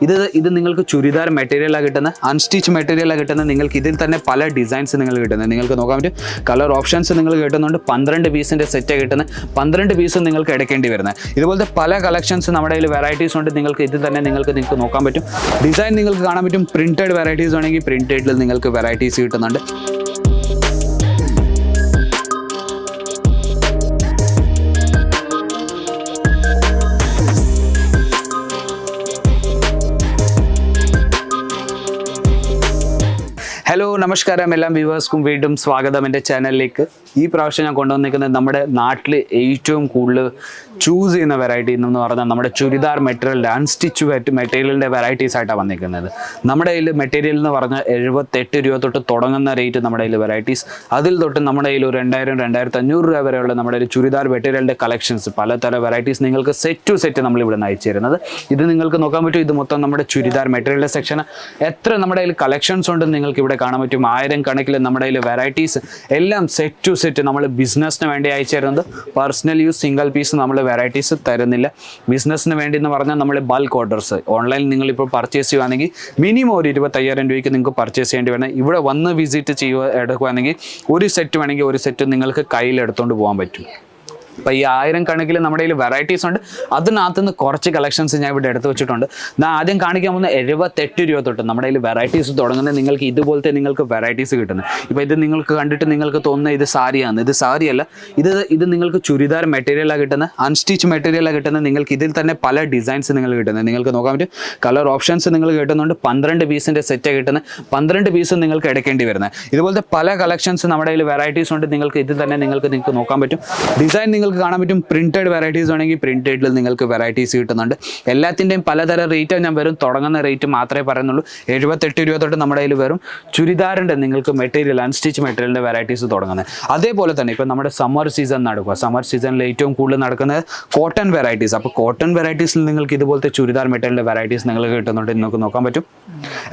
ഇത് നിങ്ങൾക്ക് ചുരിദാർ മെറ്റീരിയലാണ് കിട്ടുന്നത്, അൺസ്റ്റിച്ച് മെറ്റീരിയലാണ് കിട്ടുന്നത്. നിങ്ങൾക്ക് ഇതിൽ തന്നെ പല ഡിസൈൻസ് നിങ്ങൾ കിട്ടുന്നത്. നിങ്ങൾക്ക് നോക്കാൻ പറ്റും കളർ ഓപ്ഷൻസ് നിങ്ങൾ കിട്ടുന്നുണ്ട്. 12 പീസിൻ്റെ സെറ്റ് കിട്ടുന്നത്. 12 പീസും നിങ്ങൾക്ക് എടുക്കേണ്ടി വരുന്നത്. ഇതുപോലത്തെ പല കളക്ഷൻസ് നമ്മുടെ കയ്യിൽ വെറൈറ്റീസ് ഉണ്ട്. നിങ്ങൾക്ക് ഇതിൽ തന്നെ നിങ്ങൾക്ക് നോക്കാൻ പറ്റും. ഡിസൈൻ നിങ്ങൾക്ക് കാണാൻ പറ്റും. പ്രിൻറ്റഡ് വെറൈറ്റീസ് ആണെങ്കിൽ പ്രിൻറ്റഡിൽ നിങ്ങൾക്ക് വെറൈറ്റീസ് കിട്ടുന്നുണ്ട്. ഹലോ നമസ്കാരം, എല്ലാ വ്യൂവേഴ്സ്ക്കും വീണ്ടും സ്വാഗതം എൻ്റെ ചാനലിലേക്ക്. ഈ പ്രാവശ്യം ഞാൻ കൊണ്ടുവന്നിരിക്കുന്നത് നമ്മുടെ നാട്ടിൽ ഏറ്റവും കൂടുതൽ ചൂസ് ചെയ്യുന്ന വെറൈറ്റി എന്ന് പറഞ്ഞാൽ നമ്മുടെ ചുരിദാർ മെറ്റീരിയലിൻ്റെ അൺസ്റ്റിച്ച് മെറ്റീരിയലിൻ്റെ വെറൈറ്റീസ് ആയിട്ടാണ് വന്നിരിക്കുന്നത്. നമ്മുടെ കയ്യിൽ മെറ്റീരിയൽ എന്ന് പറഞ്ഞാൽ 78 രൂപ തൊട്ട് തുടങ്ങുന്ന റേറ്റ് നമ്മുടെ കയ്യിൽ വെറൈറ്റീസ്. അതിൽ തൊട്ട് നമ്മുടെ കയ്യിൽ 2000-2500 രൂപ വരെയുള്ള നമ്മുടെ ഒരു ചുരിദാർ മെറ്റീരിയലിൻ്റെ കളക്ഷൻസ് പലതരം വെറൈറ്റീസ് നിങ്ങൾക്ക് സെറ്റ് ടു സെറ്റ് നമ്മൾ ഇവിടെ നിന്ന് അയച്ചു തരുന്നത്. ഇത് നിങ്ങൾക്ക് നോക്കാൻ പറ്റും. ഇത് മൊത്തം നമ്മുടെ ചുരിദാർ മെറ്റീരിയലിൻ്റെ സെക്ഷൻ. എത്ര നമ്മുടെ കയ്യിൽ കളക്ഷൻസ് ഉണ്ടെന്ന് നിങ്ങൾക്ക് ഇവിടെ കാണാൻ പറ്റും. 1000 കണക്കിൽ നമ്മുടെ കയ്യിൽ വെറൈറ്റീസ് എല്ലാം സെറ്റ് ടു സെറ്റ് നമ്മൾ ബിസിനസ്സിന് വേണ്ടി അയച്ചു തരുന്നത്. പേഴ്സണൽ യൂസ് സിംഗിൾ പീസ് നമ്മൾ വെറൈറ്റീസ് തരുന്നില്ല. ബിസിനസ്സിന് വേണ്ടി എന്ന് പറഞ്ഞാൽ നമ്മൾ ബൾക്ക് ഓർഡേഴ്സ് ഓൺലൈൻ നിങ്ങളിപ്പോൾ പർച്ചേസ് ചെയ്യുകയാണെങ്കിൽ മിനിമം ഒരു 25,000 രൂപയ്ക്ക് നിങ്ങൾക്ക് പർച്ചേസ് ചെയ്യേണ്ടി വേണം. ഇവിടെ വന്ന് വിസിറ്റ് എടുക്കുകയാണെങ്കിൽ ഒരു സെറ്റ് വേണമെങ്കിൽ ഒരു സെറ്റ് നിങ്ങൾക്ക് കയ്യിൽ എടുത്തുകൊണ്ട് പോകാൻ പറ്റും. അപ്പോൾ ഈ 1000 കണക്കിൽ നമ്മുടെ കയ്യിൽ വെറൈറ്റീസ് ഉണ്ട്. അതിനകത്ത് നിന്ന് കുറച്ച് കളക്ഷൻസ് ഞാൻ ഇവിടെ എടുത്ത് വെച്ചിട്ടുണ്ട്. ഞാൻ ആദ്യം കാണിക്കാൻ പോകുന്ന 78 രൂപ തൊട്ട് നമ്മുടെ കയ്യിൽ വെറൈറ്റീസ് തുടങ്ങുന്നത്. നിങ്ങൾക്ക് ഇതുപോലത്തെ നിങ്ങൾക്ക് വെറൈറ്റീസ് കിട്ടുന്നത്. ഇപ്പോൾ ഇത് നിങ്ങൾക്ക് കണ്ടിട്ട് നിങ്ങൾക്ക് തോന്നുന്ന ഇത് സാരിയാണ്. ഇത് സാരിയല്ല, ഇത് നിങ്ങൾക്ക് ചുരിദാർ മെറ്റീരിയലാണ് കിട്ടുന്നത്, അൺസ്റ്റിച്ച് മെറ്റീരിയലാണ് കിട്ടുന്നത്. നിങ്ങൾക്ക് ഇതിൽ തന്നെ പല ഡിസൈൻസ് നിങ്ങൾ കിട്ടുന്നത്. നിങ്ങൾക്ക് നോക്കാൻ പറ്റും. കളർ ഓപ്ഷൻസ് നിങ്ങൾ കിട്ടുന്നുണ്ട്. 12 പീസിൻ്റെ സെറ്റ് കിട്ടുന്നത്. 12 പീസും നിങ്ങൾക്ക് എടുക്കേണ്ടി വരുന്നത്. ഇതുപോലത്തെ പല കളക്ഷൻസ് നമ്മുടെ കയ്യിൽ വെറൈറ്റീസ് ഉണ്ട്. നിങ്ങൾക്ക് ഇതിൽ തന്നെ നിങ്ങൾക്ക് നോക്കാൻ പറ്റും. ഡിസൈൻ നിങ്ങൾക്ക് കാണാൻ പറ്റും. പ്രിന്റഡ് വെറൈറ്റീസ് ആണെങ്കിൽ പ്രിന്റഡിൽ നിങ്ങൾക്ക് വെറൈറ്റീസ് കിട്ടുന്നുണ്ട്. എല്ലാത്തിൻ്റെയും പലതരം റേറ്റ് ഞാൻ വരും. തുടങ്ങുന്ന റേറ്റ് മാത്രമേ പറയുന്നുള്ളൂ. 78 രൂപ തൊട്ട് നമ്മുടെ കയ്യിൽ വരും ചുരിദാറിൻ്റെ നിങ്ങൾക്ക് മെറ്റീരിയൽ അൺസ്റ്റിച്ച് മെറ്റീരിയലിൻ്റെ വെറൈറ്റീസ് തുടങ്ങുന്നത്. അതേപോലെ തന്നെ ഇപ്പോൾ നമ്മുടെ സമ്മർ സീസൺ നടക്കുക. സമ്മർ സീസണിൽ ഏറ്റവും കൂടുതൽ നടക്കുന്നത് കോട്ടൺ വെറൈറ്റീസ്. അപ്പോൾ കോട്ടൺ വെറൈറ്റീസിൽ നിങ്ങൾക്ക് ഇതുപോലത്തെ ചുരിദാർ മെറ്റീരിയലിൻ്റെ വെറൈറ്റീസ് നിങ്ങൾക്ക് കിട്ടുന്നുണ്ട്. നിങ്ങൾക്ക് നോക്കാൻ പറ്റും.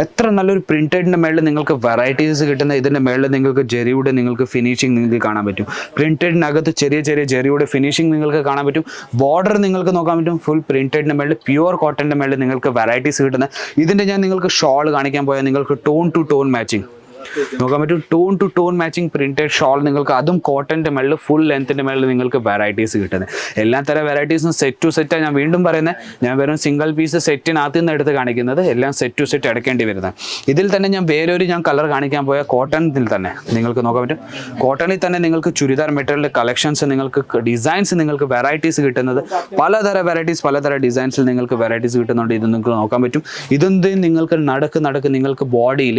എത്ര നല്ലൊരു പ്രിന്റഡിൻ്റെ മേളിൽ നിങ്ങൾക്ക് വെറൈറ്റീസ് കിട്ടുന്ന. ഇതിൻ്റെ മേളിൽ നിങ്ങൾക്ക് ജെറിയുടെ നിങ്ങൾക്ക് ഫിനിഷിങ് നിങ്ങൾക്ക് കാണാൻ പറ്റും. പ്രിന്റഡിനകത്ത് ചെറിയ ചെറിയ ജെറിയുടെ ഫിനിഷിംഗ് നിങ്ങൾക്ക് കാണാൻ പറ്റും. ബോർഡർ നിങ്ങൾക്ക് നോക്കാൻ പറ്റും. ഫുൾ പ്രിന്റഡിൻ്റെ മേളിൽ പ്യുവർ കോട്ടൻ്റെ മേളിൽ നിങ്ങൾക്ക് വെറൈറ്റീസ് കിട്ടുന്നത്. ഇതിൻ്റെ ഞാൻ നിങ്ങൾക്ക് ഷോൾ കാണിക്കാൻ പോയാൽ നിങ്ങൾക്ക് ടോൺ ടു ടോൺ മാച്ചിങ് നോക്കാൻ പറ്റും. Tone to tone matching printed shawl നിങ്ങൾക്ക് അതും കോട്ടൻ്റെ മേളിൽ ഫുൾ ലെങ്ത്തിൻ്റെ മേളിൽ നിങ്ങൾക്ക് വെറൈറ്റീസ് കിട്ടുന്നത്. എല്ലാ തരം വെറൈറ്റീസും സെറ്റ് ടു സെറ്റാണ് ഞാൻ വീണ്ടും പറയുന്നത്. ഞാൻ വെറും സിംഗിൾ പീസ് സെറ്റിനകത്ത് നിന്ന് എടുത്ത് കാണിക്കുന്നത്. എല്ലാം സെറ്റ് ടു സെറ്റ് എടുക്കേണ്ടി വരുന്നത്. ഇതിൽ തന്നെ ഞാൻ വേറൊരു കളർ കാണിക്കാൻ പോയാൽ കോട്ടണിൽ തന്നെ നിങ്ങൾക്ക് നോക്കാൻ പറ്റും. കോട്ടണിൽ തന്നെ നിങ്ങൾക്ക് ചുരിദാർ മെറ്റീരിയലിൻ്റെ കളക്ഷൻസ് നിങ്ങൾക്ക് ഡിസൈൻസ് നിങ്ങൾക്ക് വെറൈറ്റീസ് കിട്ടുന്നത്. പലതരം വെറൈറ്റീസ് പലതരം ഡിസൈൻസിൽ നിങ്ങൾക്ക് വെറൈറ്റീസ് കിട്ടുന്നുണ്ട്. ഇത് നിങ്ങൾക്ക് നോക്കാൻ പറ്റും. ഇതെന്ത് നിങ്ങൾക്ക് നടക്ക് നിങ്ങൾക്ക് ബോഡിയിൽ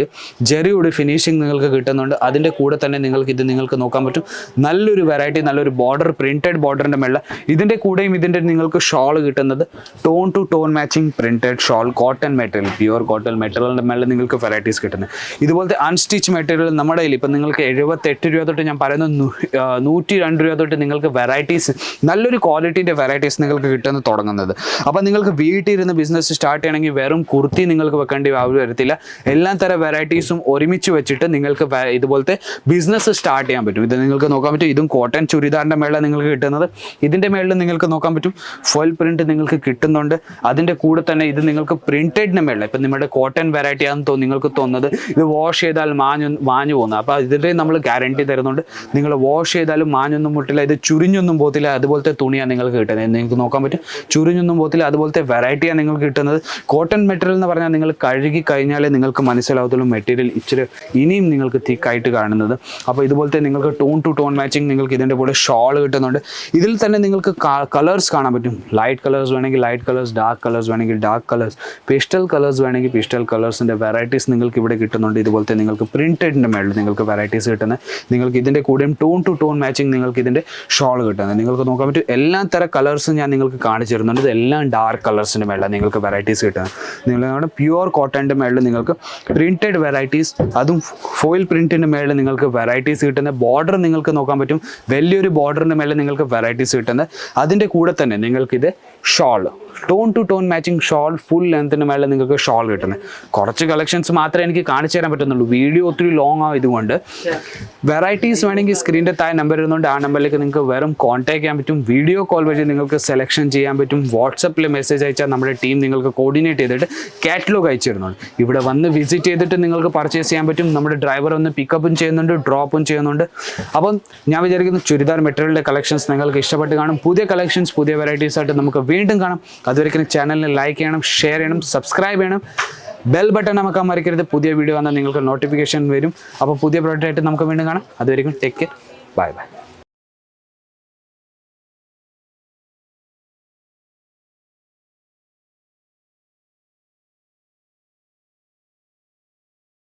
ജെറിയുടെ ഫിനിഷിംഗ് നിങ്ങൾക്ക് കിട്ടുന്നുണ്ട്. അതിൻ്റെ കൂടെ തന്നെ നിങ്ങൾക്ക് നോക്കാൻ പറ്റും. നല്ലൊരു വെറൈറ്റി നല്ലൊരു ബോർഡർ പ്രിന്റഡ് ബോർഡറിൻ്റെ മേളിൽ ഇതിൻ്റെ കൂടെയും ഇതിൻ്റെ നിങ്ങൾക്ക് ഷോൾ കിട്ടുന്നത്. Tone to tone matching printed shawl cotton material pure cotton മെറ്റീരിയലിൻ്റെ മേളിൽ നിങ്ങൾക്ക് വെറൈറ്റീസ് കിട്ടുന്നത്. ഇതുപോലത്തെ അൺസ്റ്റിച്ച് മെറ്റീരിയൽ നമ്മുടെ കയ്യിൽ ഇപ്പം നിങ്ങൾക്ക് 78 രൂപ തൊട്ട് ഞാൻ പറയുന്നത് 102 രൂപ തൊട്ട് നിങ്ങൾക്ക് വെറൈറ്റീസ് നല്ലൊരു ക്വാളിറ്റീൻ്റെ വെറൈറ്റീസ് നിങ്ങൾക്ക് കിട്ടുന്നത് തുടങ്ങുന്നത്. അപ്പം നിങ്ങൾക്ക് വീട്ടിലിരുന്ന് ബിസിനസ് സ്റ്റാർട്ട് ചെയ്യണമെങ്കിൽ വെറും കുർത്തി നിങ്ങൾക്ക് വെക്കേണ്ടി വരത്തില്ല. എല്ലാ തരം വെറൈറ്റീസും ഒരുമിച്ച് വെച്ചിട്ട് നിങ്ങൾക്ക് ഇതുപോലത്തെ ബിസിനസ് സ്റ്റാർട്ട് ചെയ്യാൻ പറ്റും. ഇത് നിങ്ങൾക്ക് നോക്കാൻ പറ്റും. ഇതും കോട്ടൺ ചുരിദാറിൻ്റെ മേളിൽ നിങ്ങൾക്ക് കിട്ടുന്നത്. ഇതിൻ്റെ മേളിൽ നിങ്ങൾക്ക് നോക്കാൻ പറ്റും ഫുൾ പ്രിന്റ് നിങ്ങൾക്ക് കിട്ടുന്നുണ്ട്. അതിൻ്റെ കൂടെ തന്നെ ഇത് നിങ്ങൾക്ക് പ്രിന്റഡിൻ്റെ മേളിൽ ഇപ്പം നിങ്ങളുടെ കോട്ടൺ വെറൈറ്റി ആണെന്ന് നിങ്ങൾക്ക് തോന്നുന്നത് ഇത് വാഷ് ചെയ്താൽ മാഞ്ഞു പോകുന്നത്. അപ്പോൾ ഇതിൻ്റെ നമ്മൾ ഗ്യാരണ്ടി തരുന്നുണ്ട്. നിങ്ങൾ വാഷ് ചെയ്താലും മാഞ്ഞൊന്നും മുട്ടില്ല. ഇത് ചുരിഞ്ഞൊന്നും പോകത്തില്ല. അതുപോലത്തെ തുണിയാണ് നിങ്ങൾക്ക് കിട്ടുന്നത്. നിങ്ങൾക്ക് നോക്കാൻ പറ്റും. ചുരിഞ്ഞൊന്നും പോകത്തില്ല. അതുപോലത്തെ വെറൈറ്റിയാണ് നിങ്ങൾക്ക് കിട്ടുന്നത്. കോട്ടൺ മെറ്റീരിയൽ എന്ന് പറഞ്ഞാൽ നിങ്ങൾ കഴുകി കഴിഞ്ഞാലേ നിങ്ങൾക്ക് മനസ്സിലാവത്തുള്ളൂ മെറ്റീരിയൽ ഇച്ചിരി ഇനിയും നിങ്ങൾക്ക് തിക്കായിട്ട് കാണുന്നത്. അപ്പോൾ ഇതുപോലത്തെ നിങ്ങൾക്ക് ടോൺ ടു ടോൺ മാച്ചിങ് നിങ്ങൾക്ക് ഇതിൻ്റെ കൂടെ ഷോൾ കിട്ടുന്നുണ്ട്. ഇതിൽ തന്നെ നിങ്ങൾക്ക് കളേഴ്സ് കാണാൻ പറ്റും. ലൈറ്റ് കളേഴ്സ് വേണമെങ്കിൽ ലൈറ്റ് കളേഴ്സ്, ഡാർക്ക് കളേഴ്സ് വേണമെങ്കിൽ ഡാർക്ക് കളേഴ്സ്, പിസ്റ്റൽ കളേഴ്സ് വേണമെങ്കിൽ പിസ്റ്റൽ കളേഴ്സിൻ്റെ വെറൈറ്റീസ് നിങ്ങൾക്ക് ഇവിടെ കിട്ടുന്നുണ്ട്. ഇതുപോലത്തെ നിങ്ങൾക്ക് പ്രിന്റഡിൻ്റെ മേളിൽ നിങ്ങൾക്ക് വെറൈറ്റീസ് കിട്ടുന്നത്. നിങ്ങൾക്ക് ഇതിൻ്റെ കൂടെയും ടോൺ ടു ടോൺ മാച്ചിങ് നിങ്ങൾക്ക് ഇതിൻ്റെ ഷോൾ കിട്ടുന്നത്. നിങ്ങൾക്ക് നോക്കാൻ പറ്റും. എല്ലാ തരം കളേഴ്സും ഞാൻ നിങ്ങൾക്ക് കാണിച്ചു തരുന്നുണ്ട്. ഇതെല്ലാം ഡാർക്ക് കളേഴ്സിൻ്റെ മേളിൽ നിങ്ങൾക്ക് വെറൈറ്റീസ് കിട്ടുന്നത്. നിങ്ങൾ പ്യുവർ കോട്ടൻ്റെ മേളിൽ നിങ്ങൾക്ക് പ്രിന്റഡ് വെറൈറ്റീസ് അതും ഫോയിൽ പ്രിന്റിൻ്റെ മേളിൽ നിങ്ങൾക്ക് വെറൈറ്റീസ് കിട്ടുന്നത്. ബോർഡർ നിങ്ങൾക്ക് നോക്കാൻ പറ്റും. വലിയൊരു ബോർഡറിൻ്റെ മേളിൽ നിങ്ങൾക്ക് വെറൈറ്റീസ് കിട്ടുന്നത്. അതിൻ്റെ കൂടെ തന്നെ നിങ്ങൾക്കിത് shawl, tone to tone matching shawl, full ലെങ്ത്തിന് മേലെ നിങ്ങൾക്ക് ഷോൾ കിട്ടുന്നത്. കുറച്ച് കളക്ഷൻസ് മാത്രമേ എനിക്ക് കാണിച്ചു തരാൻ പറ്റുന്നുള്ളൂ, വീഡിയോ ഒത്തിരി ലോങ് ആയതുകൊണ്ട്. വെറൈറ്റീസ് വേണമെങ്കിൽ സ്ക്രീനിൻ്റെ താഴെ നമ്പർ ഇരുന്നുകൊണ്ട് ആ നമ്പറിലേക്ക് നിങ്ങൾക്ക് വെറും കോൺടാക്ട് ചെയ്യാൻ പറ്റും. വീഡിയോ കോൾ വഴി നിങ്ങൾക്ക് സെലക്ഷൻ ചെയ്യാൻ പറ്റും. വാട്സപ്പിൽ മെസ്സേജ് അയച്ചാൽ നമ്മുടെ ടീം നിങ്ങൾക്ക് കോർഡിനേറ്റ് ചെയ്തിട്ട് കാറ്റലോഗ് അയച്ചു തരുന്നുണ്ട്. ഇവിടെ വന്ന് വിസിറ്റ് ചെയ്തിട്ട് നിങ്ങൾക്ക് പർച്ചേസ് ചെയ്യാൻ പറ്റും. നമ്മുടെ ഡ്രൈവർ ഒന്ന് പിക്കപ്പും ചെയ്യുന്നുണ്ട്, ഡ്രോപ്പും ചെയ്യുന്നുണ്ട്. അപ്പം ഞാൻ വിചാരിക്കുന്നു ചുരിദാർ മെറ്റീരിയലിൻ്റെ കളക്ഷൻസ് നിങ്ങൾക്ക് ഇഷ്ടപ്പെട്ട് കാണും. പുതിയ കളക്ഷൻസ്, പുതിയ വെറൈറ്റീസ് ആയിട്ട് നമുക്ക് വീണ്ടും കാണാം. അതുവരെയ്ക്കും ചാനലിനെ ലൈക്ക് ചെയ്യണം, ഷെയർ ചെയ്യണം, സബ്സ്ക്രൈബ് ചെയ്യണം, ബെൽ ബട്ടൺ അമക്കാൻ മറക്കരുത്. പുതിയ വീഡിയോ വന്നാൽ നിങ്ങൾക്ക് നോട്ടിഫിക്കേഷൻ വരും. അപ്പോൾ പുതിയ പ്രോഡക്റ്റ് ആയിട്ട് നമുക്ക് വീണ്ടും കാണാം. അതുവരെയ്ക്കും ടേക്ക് കെയർ, ബൈ ബൈ.